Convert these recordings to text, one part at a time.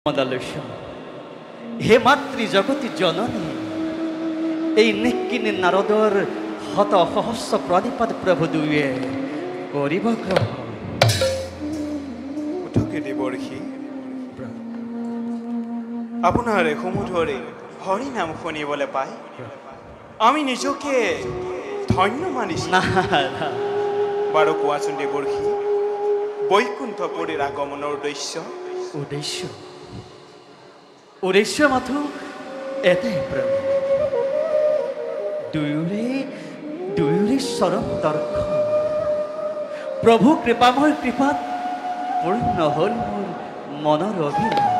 মদালস্য হে মাতৃ জগতি জননী এই নিকিনী নারদর হত সহস্র প্রণিপাত প্রভু দুয়ে করিব গ্রহ উঠকে দেবর্ষি আপনার সমুধরে হরি নাম শুনিবলে পাই আমি নিজকে ধন্য মানিছি না বাৰু কোৱাচোন দেবৰ্ষি বৈকুণ্ঠপুৰীৰ আগমনৰ উদ্দেশ্য উদ্দেশ্য মাথো এটাই প্ৰভু দুয়োৰে চৰম দৰ্শন প্ৰভু কৃপাময় কৃপাত পূৰ্ণ হ'ল মোৰ মনৰ অভিলাষ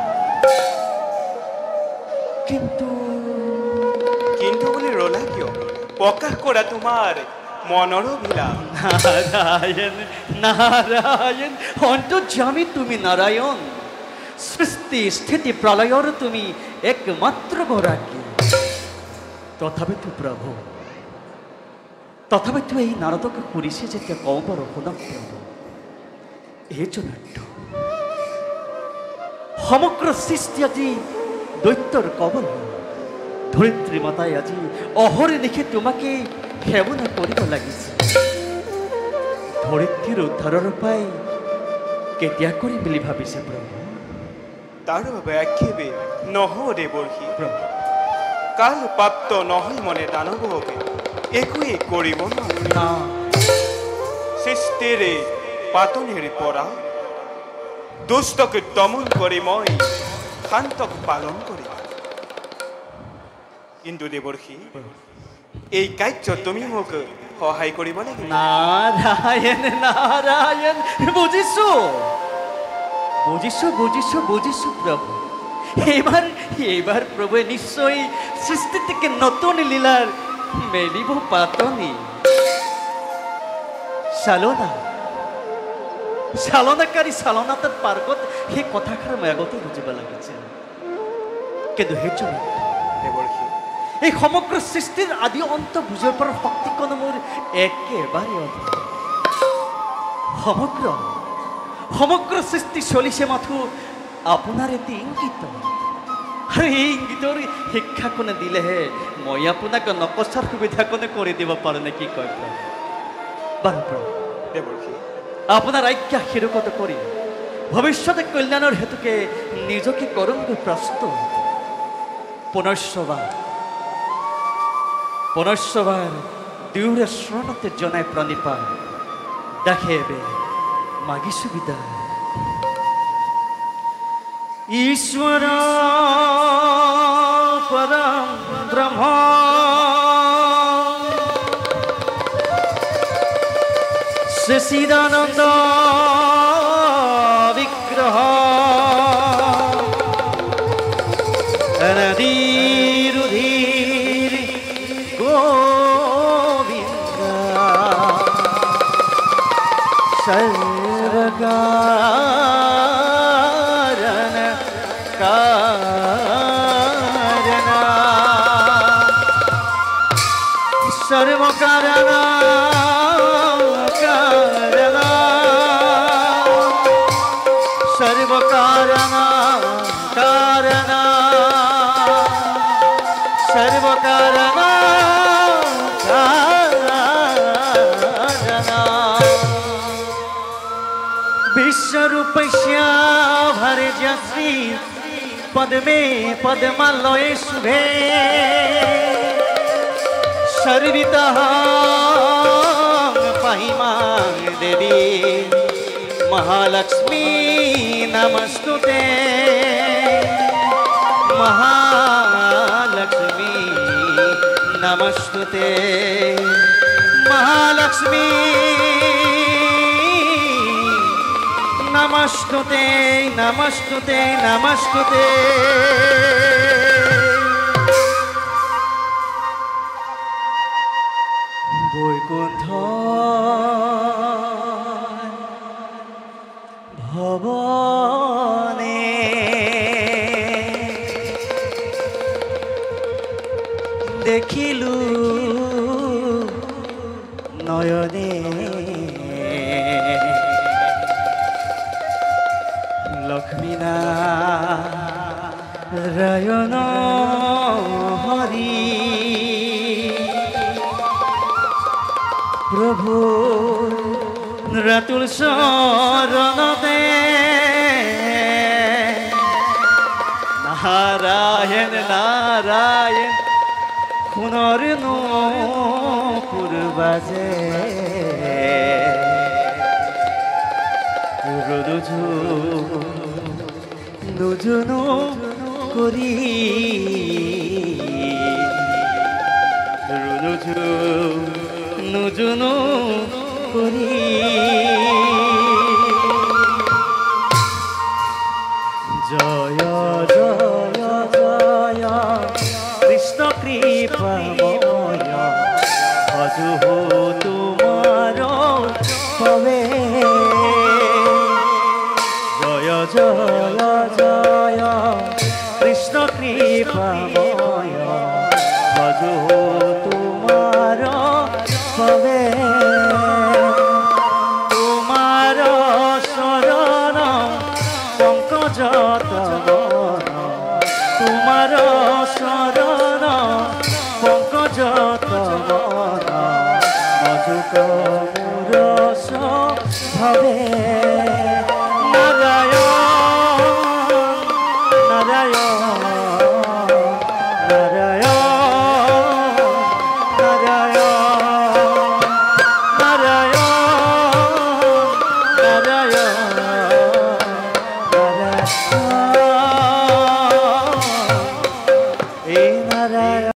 কিন্তু বুলি ৰলা কিয় প্ৰকাশ কৰা তোমাৰ মনৰ অভিলাষ নাৰায়ণ নাৰায়ণ অন্তৰ্যামী তুমি নাৰায়ণ সৃষ্টি স্থিতি প্ৰলয়ৰ তুমি একমাত্ৰ গৰাকী তথাপিতো প্ৰভু তথাপিতো এই নাৰদকে কৰিছে যেতিয়া কৌবৰ শুনক প্ৰভু এই জনাত সমগ্ৰ সৃষ্টি আজি দৈত্যৰ কবল ধৰিত্ৰী মাতাই আজি অহৰে নিশে তোমাকে সেৱনা কৰিব লাগিছে ধৰিত্ৰীৰ উদ্ধাৰৰ পাই কেতিয়া কৰিম বুলি ভাবিছে প্ৰভু তাৰ বাবে আক্ষেপে নহ দেৱৰ্ষি কাল প্ৰাপ্ত নহয় মনে দানৱকে একোৱে কৰিব নোৱাৰা সৃষ্টিৰে পাতনিৰ পৰা দুষ্টকে দমন কৰি মই শান্তক পালন কৰিম কিন্তু দেৱৰ্ষি এই কাৰ্য তুমি মোক সহায় কৰিব লাগিব নারায়ণ নারায়ণ বুজিছো বুজিছো বুজিছো বুজিছো প্রভু এইবার প্রভু নিশ্চয় সৃষ্টি থেকে নতুন লীলার মেলিব পাতনি চালনাকারী চালনাতার পার্গত সেই কথাষাৰ মই আগতে বুজিব লাগিছিল কিন্তু সেইটো দেৱৰ্ষি এই সমগ্ৰ সৃষ্টিৰ আদি অন্ত বুজিব পৰাৰ শক্তিকণ মোৰ একেবাৰে সমগ্ৰ সৃষ্টি চলিছে মাথো আপোনাৰ এটি ইংগিত আৰু এই ইংগিতৰ শিক্ষাকণে দিলেহে মই আপোনাক নকচাৰ সুবিধাকণে কৰি দিব পাৰো নে কি কয় বাৰু দেৱৰ্ষি আপোনাৰ আজ্ঞা শিৰোগত কৰি ভৱিষ্যতে কল্যাণৰ হেতুকে নিজকে কৰোঁগৈ প্ৰস্তুত পুনশ্চবাৰ দুয়োৰে শৰণতে জনাই প্ৰণিপাত দেখেবে মাগি সুবিধা ঈশ্বৰ পৰম ব্ৰহ্ম সচিদানন্দ বিগ্ৰহ অনাদিৰুধিৰ সর্বকারণ সর্বকারণ কারণ সর্বকারণ বিশ্বরূপস্য ভরজশ্রী পদ্মে পদ্মালয়ে শুভে सर्वितः पाहिमां देवी महालक्ष्मी नमस्तुते महालक्ष्मी नमस्तुते महालक्ष्मी नमस्तुते नमस्तुते नमस्तुते বৈকুণ্ঠ ভবনে দেখিলু নয়নে লক্ষ্মীনাথ নারায়ণ হরি প্রভু রাতুল শরণ দে নারায়ণ নারায়ণ খুনর নূপুর বাজে রুজু নুজুনু করি রুজু নুজুনু করি জয় জয় জয় কৃষ্ণ কৃপাময় ভজু তোমার পবে জয় জয় জয় কৃষ্ণ কৃপাময় ভজু তোমার পবে তোমার শরণ পঙ্কজ তবন তোমার শরণ পঙ্কজ তবন মধুক মুরস ভবে